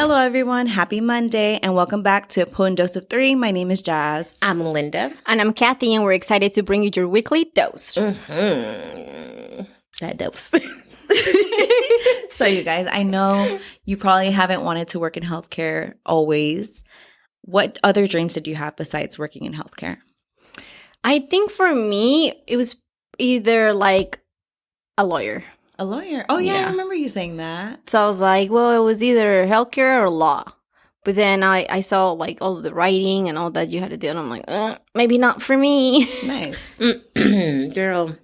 Hello, everyone. Happy Monday, and welcome back to Pull and Dose of 3. My name is Jazz. I'm Linda. And I'm Kathy, and we're excited to bring you your weekly dose. That dose. So, you guys, I know you probably haven't wanted to work in healthcare always. What other dreams did you have besides working in healthcare? I think for me, it was either like a lawyer. A lawyer. Oh, yeah, I remember you saying that. So I was like, well, it was either healthcare or law. But then I saw like all the writing and all that you had to do. And I'm like, maybe not for me. Nice. Girl,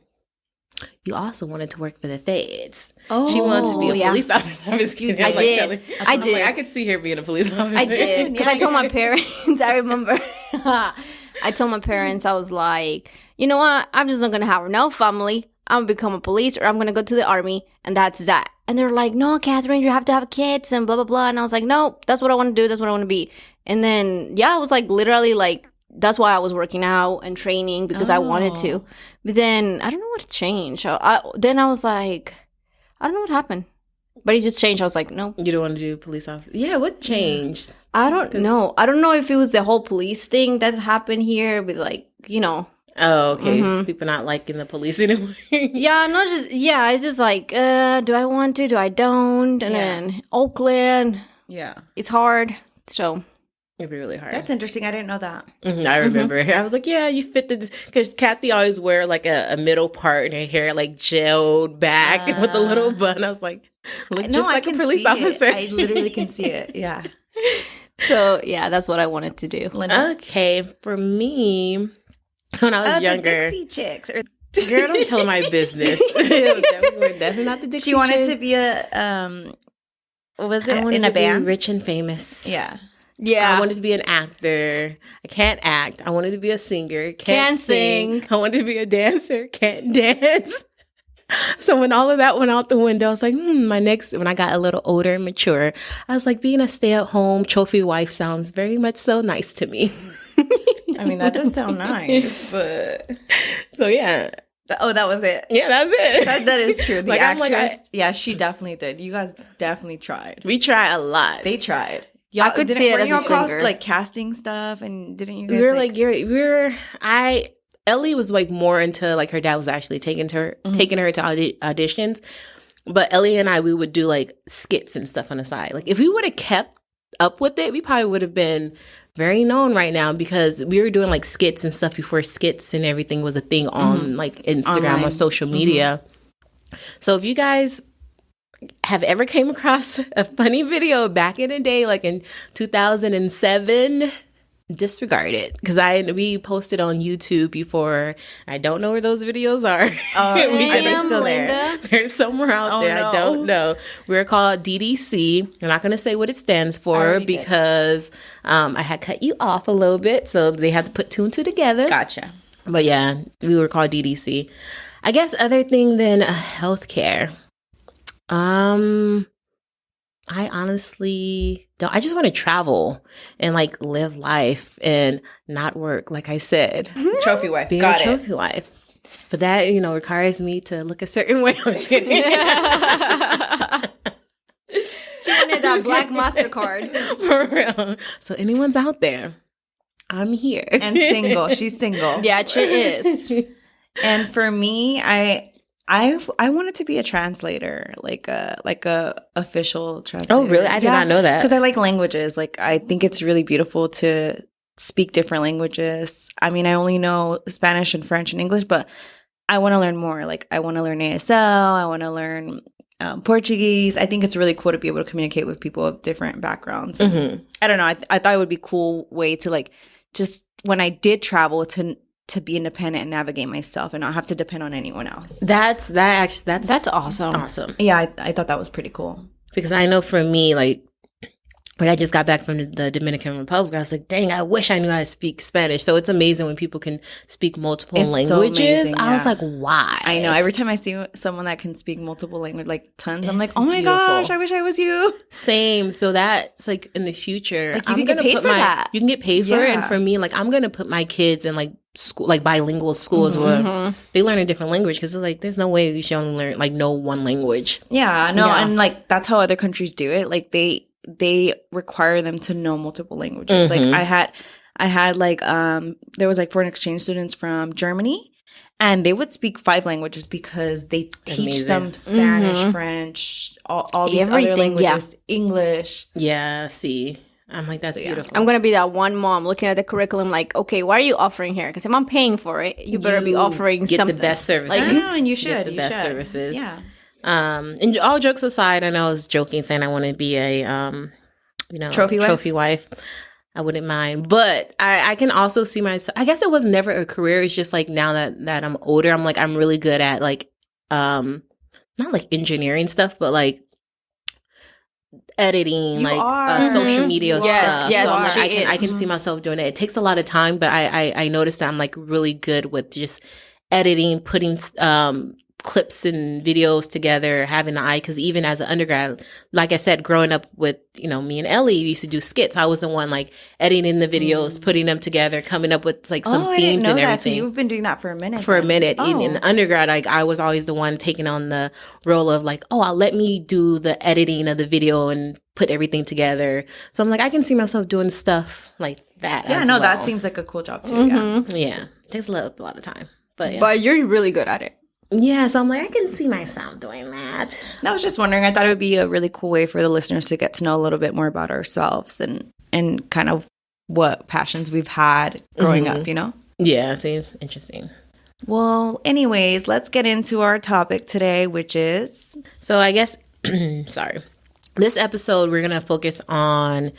you also wanted to work for the feds. Oh, she wanted to be a police officer. I was kidding. I did. I did. I could see her being a police officer. I did. Because I told my parents, I remember. I told my parents, I was like, you know what? I'm just not going to have no family. I'm going to become a police or I'm going to go to the army. And that's that. And they're like, no, Catherine, you have to have kids and blah, blah, blah. And I was like, no, that's what I want to do. That's what I want to be. And then, I was like, literally like, that's why I was working out and training because I wanted to. But then I don't know what changed. Then I was like, I don't know what happened. But it just changed. I was like, no. You don't want to do police officer? Yeah, what changed? I don't know. I don't know if it was the whole police thing that happened here with like, Oh, okay. Mm-hmm. People not liking the police anymore. It's just like, do I want to? Do I don't? And then Oakland. Yeah. It's hard. So. It'd be really hard. That's interesting. I didn't know that. Mm-hmm. I remember. I was like, yeah, you fit the... Because Kathy always wear like a middle part in her hair, like gelled back with a little bun. I was like, look just like a police officer. I literally can see it. Yeah. So, that's what I wanted to do. Linda? Okay. For me... When I was younger. The Dixie Chicks. Girl, don't tell my business. We're definitely not the Dixie Chicks. She wanted to be a, what was it? In a band? Be rich and famous. Yeah. Yeah. I wanted to be an actor. I can't act. I wanted to be a singer. Can't sing. I wanted to be a dancer. Can't dance. So when all of that went out the window, I was like, when I got a little older and mature, I was like, being a stay-at-home trophy wife sounds very much so nice to me. I mean, that does sound nice, but... So, yeah. That was it. Yeah, that's it. That is true. The actress, she definitely did. You guys definitely tried. We tried a lot. They tried. I could see it as a singer. Like casting stuff, and didn't you guys Ellie was like more into like her dad was actually taking her to auditions, but Ellie and we would do like skits and stuff on the side. Like if we would have kept up with it, we probably would have been very known right now because we were doing like skits and stuff before skits and everything was a thing on like Instagram or social media. So if you guys have ever came across a funny video back in the day, like in 2007, disregard it because we posted on YouTube before. I don't know where those videos are. Are they still there? They're somewhere out there. No. I don't know. We're called DDC. I'm not going to say what it stands for because I had cut you off a little bit, so they had to put two and two together. Gotcha. But yeah, we were called DDC. I guess other thing than healthcare. I honestly don't. I just want to travel and like live life and not work, like I said. Trophy wife. Being a trophy wife. But that, requires me to look a certain way. I'm just kidding. She wanted that black MasterCard. For real. So anyone's out there, I'm here. And single. She's single. Yeah, she is. And for me, I wanted to be a translator, like a official translator. Oh, really? I did not know that. Because I like languages. Like, I think it's really beautiful to speak different languages. I mean, I only know Spanish and French and English, but I want to learn more. Like, I want to learn ASL. I want to learn Portuguese. I think it's really cool to be able to communicate with people of different backgrounds. And I don't know. I thought it would be a cool way to like just when I did travel to be independent and navigate myself and not have to depend on anyone else. That's awesome. Awesome. Yeah, I thought that was pretty cool. Because I know for me, like, when I just got back from the Dominican Republic, I was like, dang, I wish I knew how to speak Spanish. So it's amazing when people can speak multiple languages. So amazing, I was like, why? I know. Every time I see someone that can speak multiple languages, like tons, I'm like, oh my gosh, I wish I was you. Same. So that's like in the future. Like you can get paid for that. You can get paid for it. And for me, like I'm going to put my kids in like school, like bilingual schools where they learn a different language because it's like there's no way you should only learn like know one language. Yeah, no, and like that's how other countries do it. Like they require them to know multiple languages. Like I had like there was like foreign exchange students from Germany, and they would speak 5 languages because they teach them Spanish, French, all these other languages, English. Yeah, see. I'm like, that's beautiful. I'm going to be that one mom looking at the curriculum like, okay, what are you offering here? Because if I'm paying for it, you better be offering get something. the best services. Like, no, and you should. Get the you best should. services. Yeah. And all jokes aside, I know I was joking saying I want to be a, trophy wife. I wouldn't mind. But I can also see myself, I guess it was never a career. It's just like now that I'm older, I'm like, I'm really good at like, not like engineering stuff, but like editing, You like are. social media stuff. Yes, so I'm like, she I is. can see myself doing it. It takes a lot of time, but I noticed that I'm like really good with just editing, putting clips and videos together, having the eye. Because even as an undergrad, like I said, growing up with me and Ellie, we used to do skits. I was the one like editing the videos, putting them together, coming up with like some I themes didn't know and that. everything. So you've been doing that for a minute. For a then. minute. Oh. In undergrad, like I was always the one taking on the role of like, let me do the editing of the video and put everything together. So I'm like, I can see myself doing stuff like that. Yeah, as no, well. that seems like a cool job too. Yeah. Yeah. It takes a lot of time. But yeah. But you're really good at it. Yeah, so I'm like, I can see myself doing that. I was just wondering, I thought it would be a really cool way for the listeners to get to know a little bit more about ourselves and kind of what passions we've had growing up, you know? Yeah, see, interesting. Well, anyways, let's get into our topic today, which is... So I guess, sorry. This episode, we're going to focus on,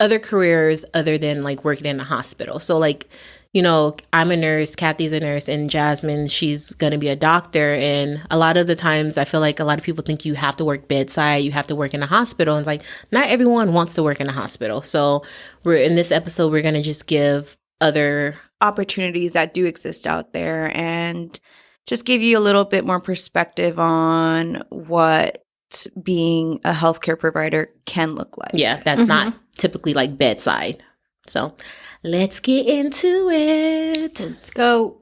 other careers other than like working in a hospital. So like, I'm a nurse, Kathy's a nurse, and Jasmine, she's going to be a doctor. And a lot of the times I feel like a lot of people think you have to work bedside, you have to work in a hospital. And it's like, not everyone wants to work in a hospital. So in this episode, we're going to just give other opportunities that do exist out there and just give you a little bit more perspective on what being a healthcare provider can look like. Yeah, that's not typically like bedside. So let's get into it. Let's go.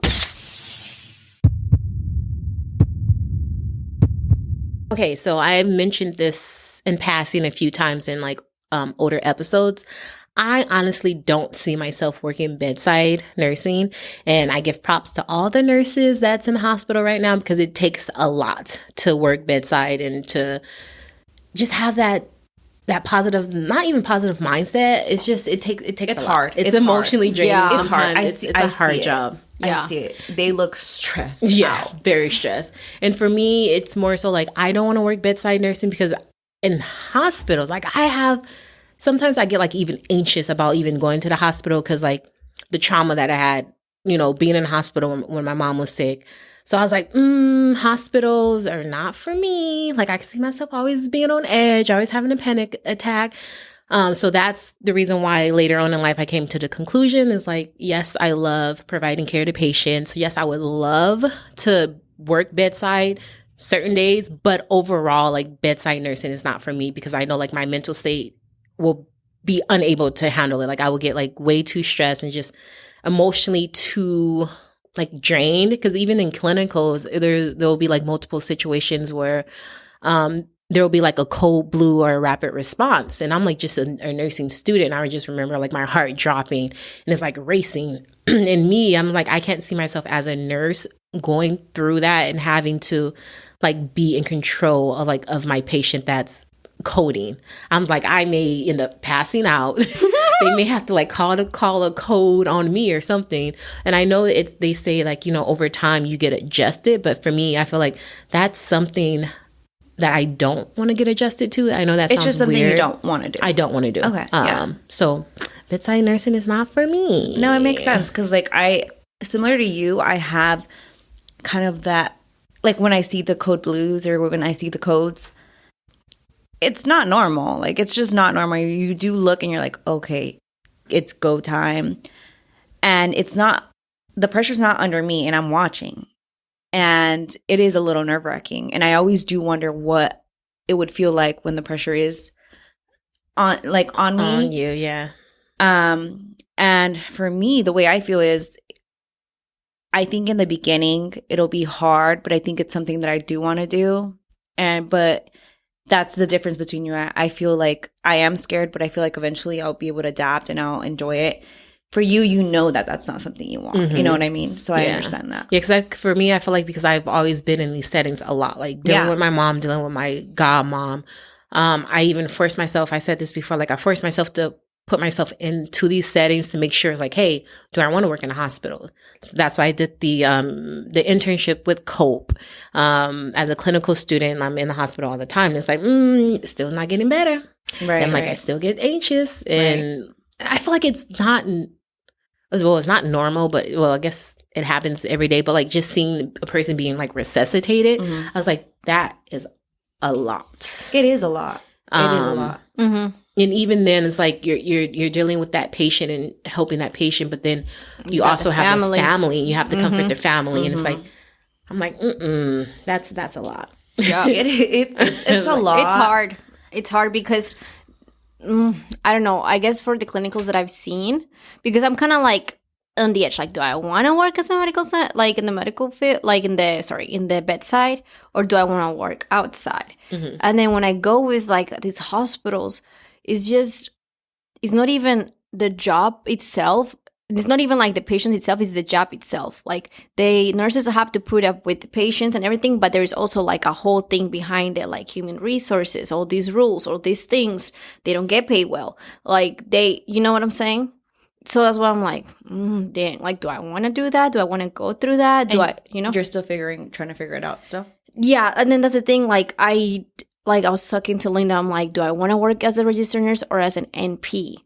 Okay, so I mentioned this in passing a few times in like older episodes. I honestly don't see myself working bedside nursing, and I give props to all the nurses that's in the hospital right now because it takes a lot to work bedside and to just have that positive, not even positive mindset. It's just it takes It's a hard. lot. It's emotionally hard. draining. Yeah. It's hard. Sometimes it's a hard job. Yeah. I see it. They look stressed out. Very stressed. And for me, it's more so like I don't want to work bedside nursing because in hospitals, like sometimes I get like even anxious about even going to the hospital because like the trauma that I had, being in the hospital when my mom was sick. So I was like, hospitals are not for me. Like I can see myself always being on edge, always having a panic attack. So that's the reason why later on in life I came to the conclusion is like, yes, I love providing care to patients. Yes, I would love to work bedside certain days, but overall, like bedside nursing is not for me because I know like my mental state will be unable to handle it. Like I will get like way too stressed and just emotionally too like drained. Because even in clinicals, there will be like multiple situations where there will be like a cold blue or a rapid response. And I'm like just a nursing student. I would just remember like my heart dropping and it's like racing. And me, I'm like, I can't see myself as a nurse going through that and having to like be in control of my patient that's coding. I'm like, I may end up passing out. They may have to like call a code on me or something. And I know they say like, over time you get adjusted. But for me, I feel like that's something that I don't want to get adjusted to. I know that It's sounds just something weird. you don't want to do. I don't want to do. Okay, yeah. So bedside nursing is not for me. No, it makes sense because like similar to you, I have kind of that, like when I see the code blues or when I see the codes, it's not normal. Like it's just not normal. You do look and you're like, okay, it's go time. And the pressure's not under me and I'm watching. And it is a little nerve-wracking. And I always do wonder what it would feel like when the pressure is on me. On you, yeah. And for me, the way I feel is I think in the beginning it'll be hard, but I think it's something that I do want to do. But that's the difference between you. I feel like I am scared, but I feel like eventually I'll be able to adapt and I'll enjoy it. For you, you know that that's not something you want. You know what I mean? So I understand that. Yeah, because for me, I feel like because I've always been in these settings a lot, like dealing with my mom, dealing with my godmom. I even forced myself, I said this before, like I forced myself to put myself into these settings to make sure it's like, hey, do I want to work in a hospital? So that's why I did the internship with COPE. As a clinical student, I'm in the hospital all the time. And it's like, it's still not getting better. Right. And like, I still get anxious. And I feel like it's not, well, it's not normal, but well, I guess it happens every day. But like just seeing a person being like resuscitated, I was like, that is a lot. It is a lot. It is a lot. And even then, it's like you're dealing with that patient and helping that patient, but then you also have the family. And you have to comfort the family, and it's like, I'm like, that's a lot. Yeah, it's a lot. It's hard. It's hard because I don't know. I guess for the clinicals that I've seen, because I'm kind of like on the edge. Like, do I want to work as a medical like in the medical field, like in the bedside, or do I want to work outside? And then when I go with like these hospitals, it's not even the job itself. It's not even like the patient itself, it's the job itself. Like nurses have to put up with the patients and everything, but there's also like a whole thing behind it, like human resources, all these rules, all these things. They don't get paid well. Like you know what I'm saying? So that's why I'm like, dang, like, do I want to do that? Do I want to go through that? You're still trying to figure it out, so? Yeah, and then that's the thing, like, I was talking to Linda, I'm like, do I want to work as a registered nurse or as an NP?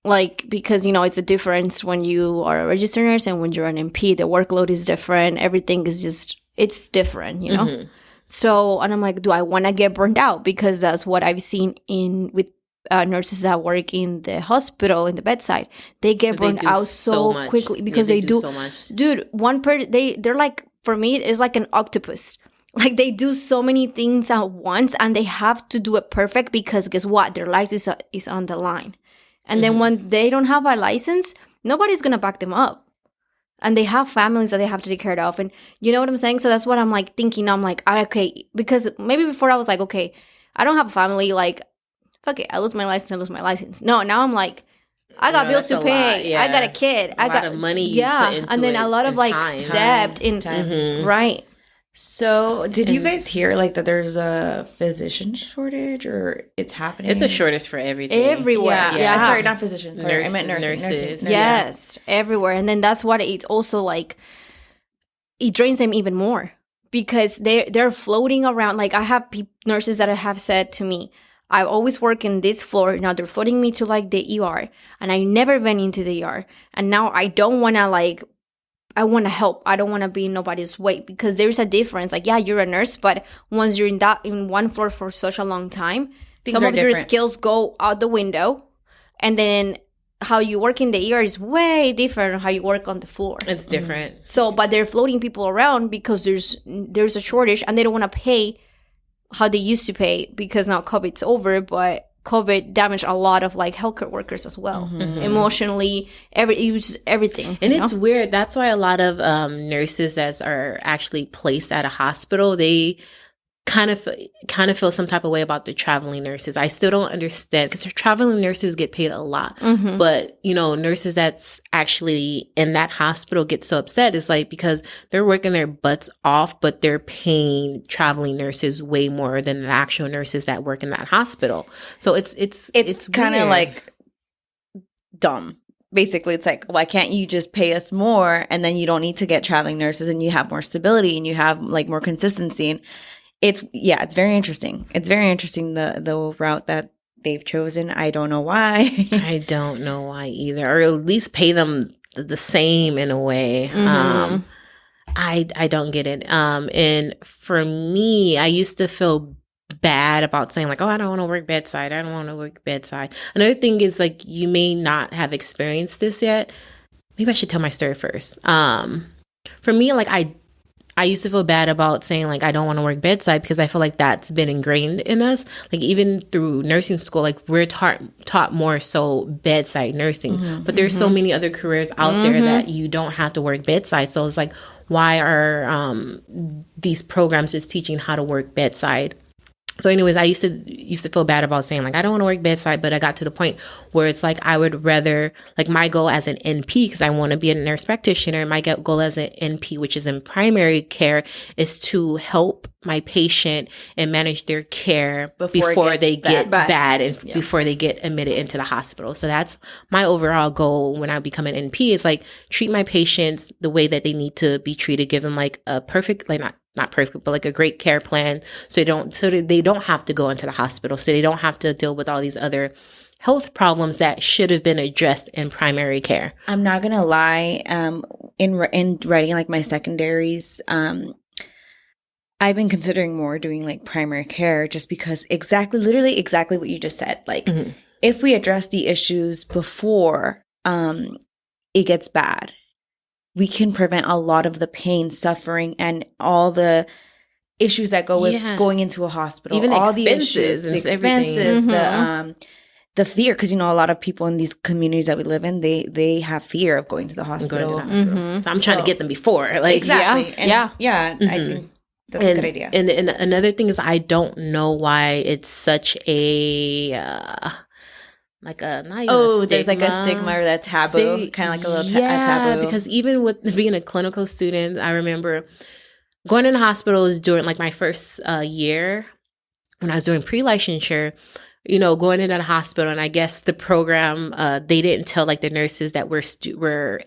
Like, because, it's a difference when you are a registered nurse and when you're an NP. The workload is different. Everything is just, it's different, you know? So, and I'm like, do I want to get burned out? Because that's what I've seen with nurses that work in the hospital, in the bedside. They get burned out so quickly because they do so much. Dude, they're like, for me, it's like an octopus. Like, they do so many things at once and they have to do it perfect because guess what? Their license is on the line. And then when they don't have a license, nobody's going to back them up. And they have families that they have to take care of. And you know what I'm saying? So that's what I'm like thinking. I'm like, okay, because maybe before I was like, okay, I don't have a family. Like, fuck it, I lose my license. No, now I'm like, I got bills to pay. I got a kid. I got a lot of money. And then a lot of like debt in time. Right. So, did you guys hear like that there's a physician shortage or it's happening? It's a shortage for everything. Everywhere. Yeah. Sorry, not physicians. Sorry, I meant nurses. Yes, everywhere. And then that's what it's also like, it drains them even more because they're floating around. Like, I have nurses that have said to me, I always work in this floor. Now they're floating me to like the ER and I never went into the ER. And now I don't want to I want to help. I don't want to be in nobody's way because there's a difference. Like, yeah, you're a nurse, but once you're in one floor for such a long time, some of your skills go out the window. And then how you work in the ER is way different than how you work on the floor. It's different. So, but they're floating people around because there's a shortage and they don't want to pay how they used to pay because now COVID's over, but COVID damaged a lot of like healthcare workers as well, emotionally, it was just everything. And it's weird. That's why a lot of nurses that are actually placed at a hospital, they kind of feel some type of way about the traveling nurses. I still don't understand because traveling nurses get paid a lot, but nurses that's actually in that hospital get so upset. It's like because they're working their butts off, but they're paying traveling nurses way more than the actual nurses that work in that hospital. So it's kind of like dumb. Basically, it's like, why can't you just pay us more and then you don't need to get traveling nurses and you have more stability and you have like more consistency and it's very interesting. It's very interesting the route that they've chosen. I don't know why. I don't know why either, or at least pay them the same in a way. I don't get it. And for me, I used to feel bad about saying like, oh, I don't want to work bedside. I don't want to work bedside. Another thing is like, you may not have experienced this yet. Maybe I should tell my story first. For me, like I used to feel bad about saying like I don't want to work bedside because I feel like that's been ingrained in us. Like even through nursing school, like we're taught more so bedside nursing, but there's so many other careers out there that you don't have to work bedside. So it's like, why are these programs just teaching how to work bedside? So anyways, I used to feel bad about saying like, I don't want to work bedside, but I got to the point where it's like, I would rather, like my goal as an NP, because I want to be a nurse practitioner, my goal as an NP, which is in primary care, is to help my patient and manage their care before they get bad and before they get admitted into the hospital. So that's my overall goal when I become an NP, is like treat my patients the way that they need to be treated, give them like a perfect, like not perfect, but like a great care plan, so they don't have to go into the hospital, so they don't have to deal with all these other health problems that should have been addressed in primary care. I'm not gonna lie. In writing like my secondaries, I've been considering more doing like primary care, just because literally exactly what you just said. Like, if we address the issues before it gets bad, we can prevent a lot of the pain, suffering, and all the issues that go with going into a hospital. Even all expenses, the expenses, the fear, because a lot of people in these communities that we live in, they have fear of going to the hospital. So I'm trying to get them before, like exactly. I think that's a good idea. And another thing is, I don't know why it's such a there's like a stigma or that taboo, kind of like a little taboo. Because even with being a clinical student, I remember going in hospitals during like my first year when I was doing pre-licensure, going into the hospital, and I guess the program, they didn't tell like the nurses that we're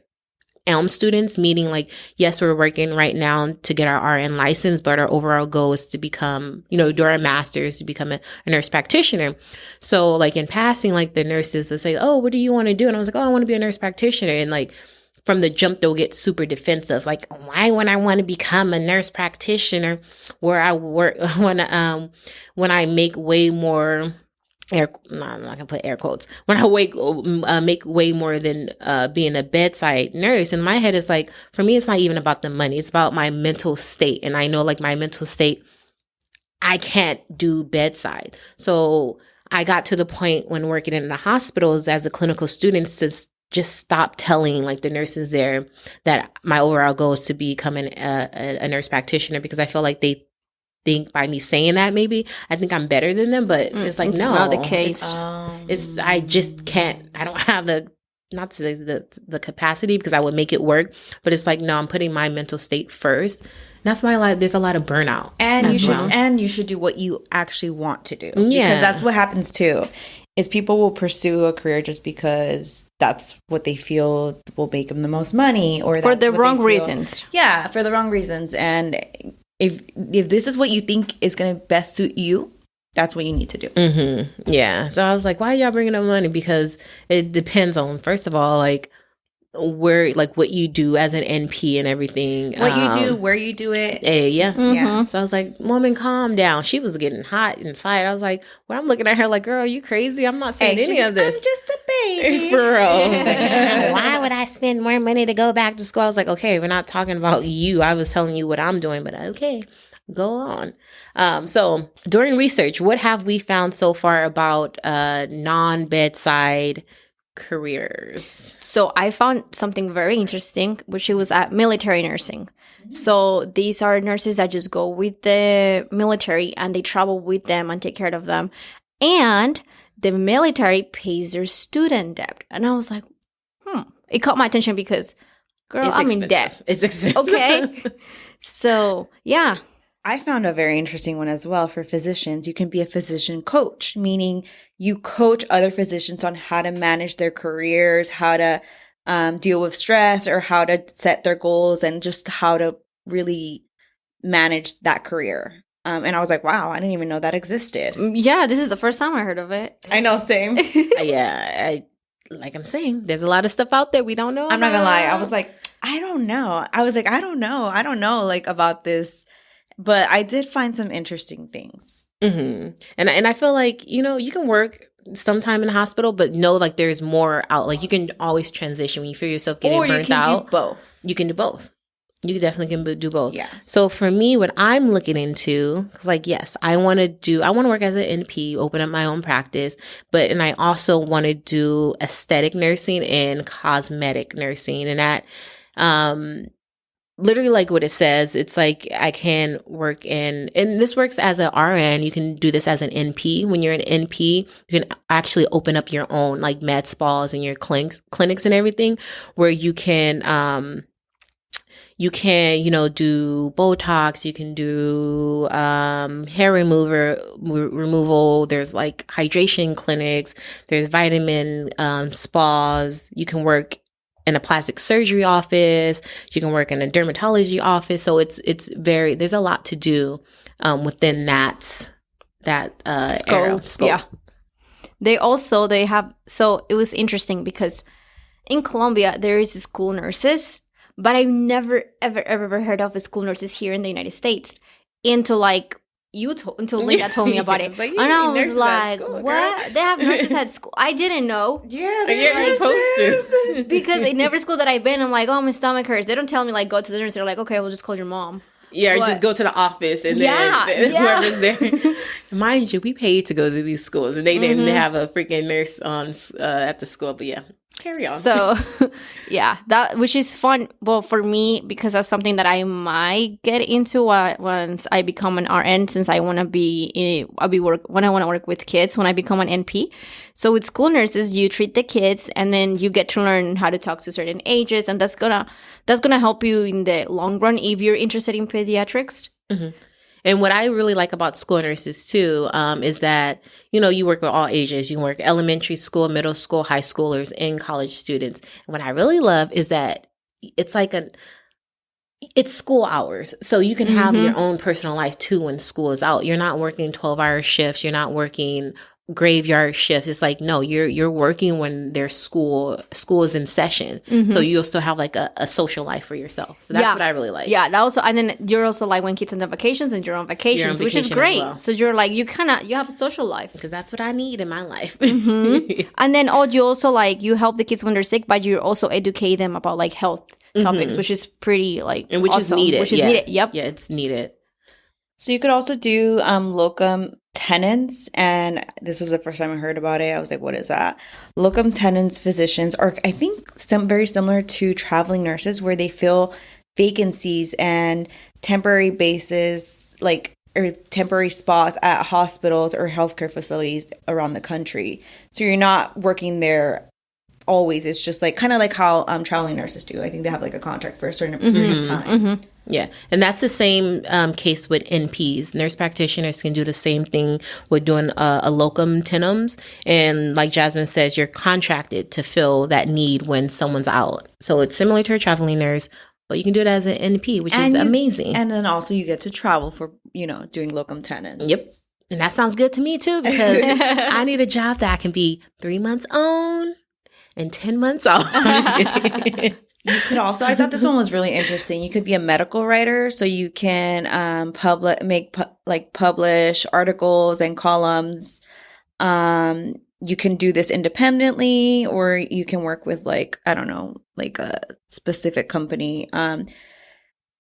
ELM students, meaning like, yes, we're working right now to get our RN license, but our overall goal is to become, do our master's, to become a nurse practitioner. So like in passing, like the nurses would say, oh, what do you want to do? And I was like, oh, I want to be a nurse practitioner. And like from the jump, they'll get super defensive. Like, why would I want to become a nurse practitioner where I work when I make way more I'm not gonna put air quotes. When I make way more than being a bedside nurse. In my head, it's like, for me, it's not even about the money. It's about my mental state. And I know like my mental state, I can't do bedside. So I got to the point when working in the hospitals as a clinical student to just stop telling like the nurses there that my overall goal is to become a nurse practitioner, because I feel like they think by me saying that, maybe I think I'm better than them, but it's like, no, not the case. It's I just can't. I don't have the capacity, because I would make it work, but it's like, no, I'm putting my mental state first. And that's why there's a lot of burnout, and you should do what you actually want to do. Because that's what happens too. Is people will pursue a career just because that's what they feel will make them the most money, or for the wrong reasons. Yeah, for the wrong reasons. And if this is what you think is going to best suit you, that's what you need to do. Mm-hmm. Yeah. So I was like, why are y'all bringing up money? Because it depends on, first of all, like where, like what you do as an NP and everything. What you do, where you do it. Yeah. Mm-hmm. Yeah. So I was like, woman, calm down. She was getting hot and fired. I was like, well, I'm looking at her like, girl, you crazy? I'm not saying any of this. I'm just a baby. For real. Why would I spend more money to go back to school? I was like, okay, we're not talking about you. I was telling you what I'm doing, but okay, go on. So during research, what have we found so far about non-bedside careers? So I found something very interesting, which was at military nursing. So these are nurses that just go with the military and they travel with them and take care of them. And the military pays their student debt. And I was like, it caught my attention because, girl, I'm in debt. It's expensive. Okay. So, yeah. I found a very interesting one as well for physicians. You can be a physician coach, meaning you coach other physicians on how to manage their careers, how to deal with stress, or how to set their goals, and just how to really manage that career. And I was like, wow, I didn't even know that existed. Yeah, this is the first time I heard of it. I know, same. Yeah, like I'm saying, there's a lot of stuff out there we don't know. I'm not gonna lie. I was like, I don't know. I don't know like about this. But I did find some interesting things. Mm-hmm. And I feel like, you can work sometime in the hospital, but like there's more out. Like you can always transition when you feel yourself getting burnt out. Do both. You can do both. You definitely can do both. Yeah. So for me, what I'm looking into, it's like, yes, I want to work as an NP, open up my own practice, and I also want to do aesthetic nursing and cosmetic nursing. And that, literally like what it says. It's like I can work in, and this works as an RN. You can do this as an NP. When you're an NP, you can actually open up your own like med spas and your clinics and everything, where you can, do Botox, you can do hair removal. There's like hydration clinics, there's vitamin spas. You can work in a plastic surgery office, you can work in a dermatology office. So there's a lot to do within that scope. Yeah. They have, so it was interesting because in Colombia, there is school nurses, but I've never, ever heard of school nurses here in the United States until like until Linda told me about it. And I was like, what? They have nurses at school? I didn't know. Yeah, they're supposed to. Because in every school that I've been, I'm like, oh, my stomach hurts. They don't tell me like, go to the nurse. They're like, okay, we'll just call your mom. Yeah, or just go to the office and then whoever's there. Mind you, we paid to go to these schools, and they didn't have a freaking nurse on at the school. But yeah, carry on. So, yeah, that which is fun. Well, for me, because that's something that I might get into once I become an RN, since I want to when I want to work with kids when I become an NP. So with school nurses, you treat the kids, and then you get to learn how to talk to certain ages, and that's gonna help you in the long run if you're interested in pediatrics. Mm-hmm. And what I really like about school nurses too is that, you work with all ages. You can work elementary school, middle school, high schoolers, and college students. And what I really love is that it's like it's school hours. So you can have your own personal life too when school is out. You're not working 12-hour shifts. You're not working graveyard shifts. It's like, no, you're working when there's school is in session. So you'll still have like a social life for yourself. So that's what I really like. Yeah, that also, and then you're also like when kids on the vacations, and you're on vacations, which is great. Well. So you're like, you have a social life. Because that's what I need in my life. And then you also like, you help the kids when they're sick, but you also educate them about like health topics, which is pretty like, and which awesome, is needed. Which is needed. Yep. Yeah, it's needed. So you could also do locum tenens, and this was the first time I heard about it. I was like, what is that? Locum tenens physicians are, I think, very similar to traveling nurses, where they fill vacancies and temporary bases, or temporary spots at hospitals or healthcare facilities around the country. So you're not working there always. It's just like kind of like how traveling nurses do. I think they have like a contract for a certain period of time. Yeah, and that's the same case with NPs. Nurse practitioners can do the same thing with doing a locum tenens. And like Jasmine says, you're contracted to fill that need when someone's out. So it's similar to a traveling nurse, but you can do it as an NP, which is amazing. And then also you get to travel for, doing locum tenens. Yep. And that sounds good to me too, because I need a job that I can be 3 months on and 10 months off. I'm just kidding. You could also, I thought this one was really interesting. You could be a medical writer, so you can publish articles and columns. You can do this independently, or you can work with like a specific company.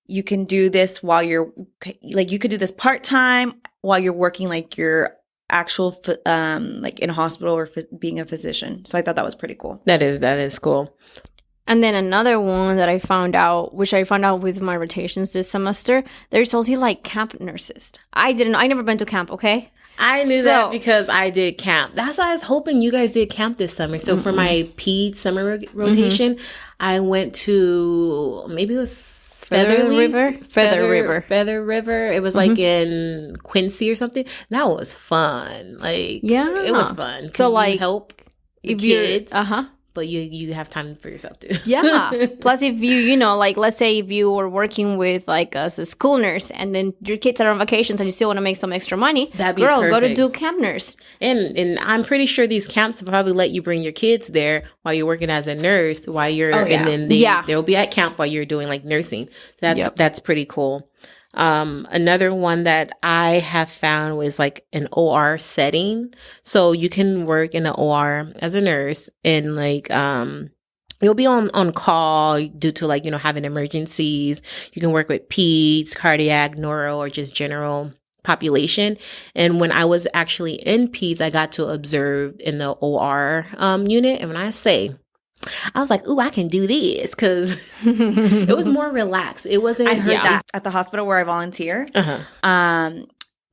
You can do this while you could do this part-time while you're working like your actual like in a hospital or being a physician. So I thought that was pretty cool. That is cool. And then another one that I found out, which I found out with my rotations this semester, there's also like camp nurses. I never been to camp, okay? I knew that because I did camp. That's why I was hoping you guys did camp this summer. So for my PED summer rotation, I went to, maybe it was Feather River. It was like in Quincy or something. That was fun. Like, yeah, it was fun. So like, help the kids. But you have time for yourself too. Yeah. Plus, if you like, let's say if you were working with like as a school nurse, and then your kids are on vacations and you still want to make some extra money, that'd be perfect. Go to do camp nurse. And I'm pretty sure these camps will probably let you bring your kids there while you're working as a nurse, while you're, and then they'll be at camp while you're doing like nursing. That's pretty cool. Another one that I have found was like an OR setting. So you can work in the OR as a nurse, and like, you'll be on call due to like, having emergencies. You can work with peds, cardiac, neuro, or just general population. And when I was actually in peds, I got to observe in the OR unit. And when I say I was like, ooh, I can do this, because it was more relaxed. It wasn't. I heard that at the hospital where I volunteer.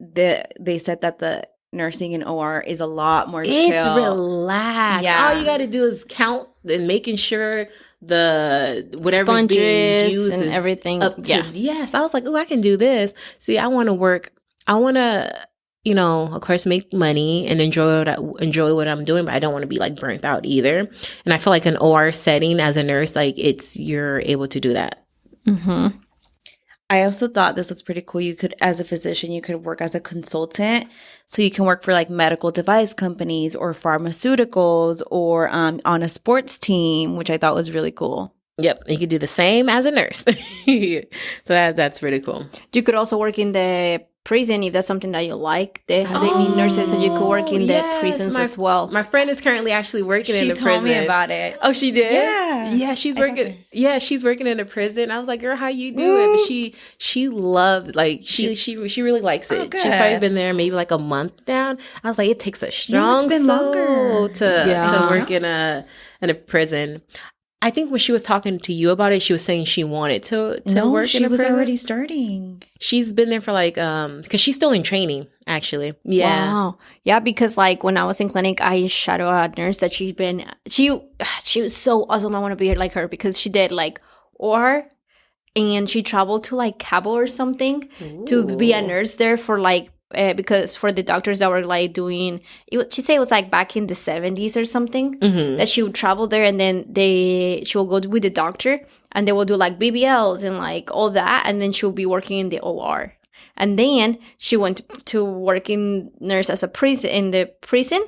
They said that the nursing in OR is a lot more chill. It's relaxed. Yeah. All you got to do is count and making sure the whatever's being Sponges used and is everything. up to. Yes, I was like, oh, I can do this. See, I want to work. I want to, of course, make money and enjoy what I'm doing, but I don't want to be like burnt out either. And I feel like an OR setting as a nurse, like you're able to do that. Mm-hmm. I also thought this was pretty cool. You could, as a physician, you could work as a consultant. So you can work for like medical device companies or pharmaceuticals or on a sports team, which I thought was really cool. Yep. You could do the same as a nurse. So that's really cool. You could also work in the prison if that's something that you like. They need nurses, so you could work in the prisons as well. My friend is currently actually working in a prison. She told me about it. Oh, she did? Yeah. She's working. Yeah, she's working in a prison. I was like, girl, how you do it? But she loved, like, she really likes it. Oh, she's probably been there maybe like a month down. I was like, it takes a strong been soul longer. to work in a prison. I think when she was talking to you about it, she was saying she wanted to work in a prison. She was already starting. She's been there for like, because she's still in training, actually. Yeah. Wow. Yeah, because like when I was in clinic, I shadow a nurse that she was so awesome. I want to be like her because she did like and she traveled to like Cabo or something to be a nurse there for like, because for the doctors that were like doing she said it was like back in the 70s or something, that she would travel there, and then she will go with the doctor and they will do like BBLs and like all that, and then she will be working in the OR. And then she went to working nurse as in the prison.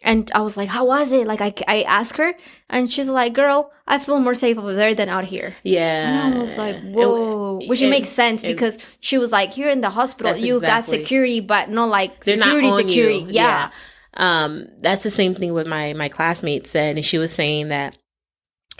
And I was like, how was it? Like, I asked her, and she's like, girl, I feel more safe over there than out here. Yeah. And I was like, whoa. Which it makes sense because she was like, here in the hospital, you got security, but not like security. Yeah. That's the same thing with my classmate said. And she was saying that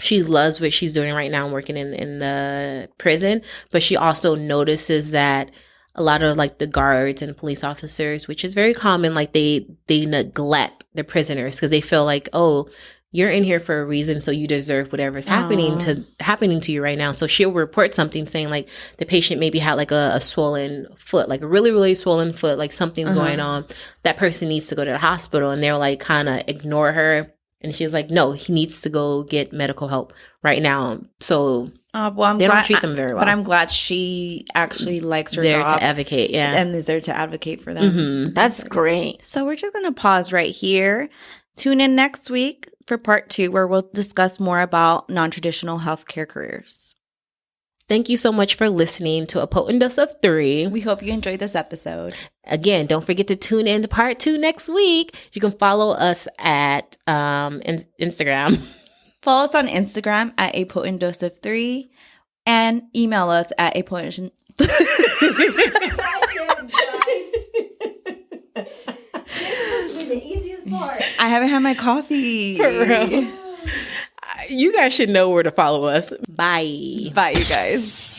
she loves what she's doing right now, working in the prison. But she also notices that a lot of like the guards and police officers, which is very common, like they neglect the prisoners because they feel like, oh, you're in here for a reason, so you deserve whatever's happening to you right now. So she'll report something saying like the patient maybe had like a swollen foot, like a really, really swollen foot, like something's going on. That person needs to go to the hospital, and they're like kind of ignore her. And she's like, no, he needs to go get medical help right now. So they don't treat them very well. But I'm glad she actually likes her there job. to advocate, yeah. And is there to advocate for them. Mm-hmm. That's great. So we're just going to pause right here. Tune in next week for part 2, where we'll discuss more about non-traditional healthcare careers. Thank you so much for listening to A Potent Dose of 3. We hope you enjoyed this episode. Again, don't forget to tune in to part 2 next week. You can follow us at Instagram. Follow us on Instagram at A Potent Dose of 3 and email us at a potent. The easiest part. I haven't had my coffee. For real. You guys should know where to follow us. Bye. Bye, you guys.